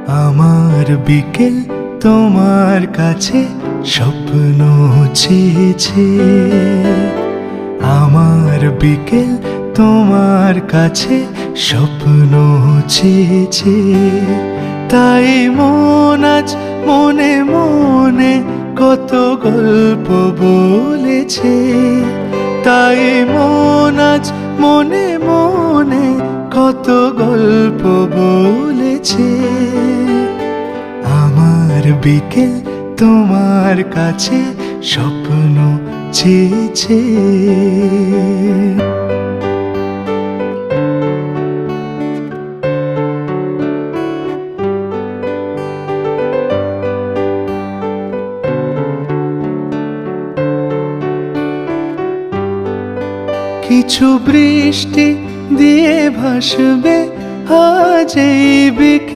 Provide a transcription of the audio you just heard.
আমার বিকেল তোমার কাছে স্বপ্ন চেয়েছে। আমার বিকেল তোমার কাছে স্বপ্ন চেয়েছে। তাই মন আজ মনে মনে কত গল্প বলেছে। তাই মন আজ মনে মনে কত গল্প বলেছে। আমার বিকেল তোমার কাছে স্বপ্ন চেয়েছে। কিছু বৃষ্টি দিয়ে ভাসবে আজ এই বিকেল।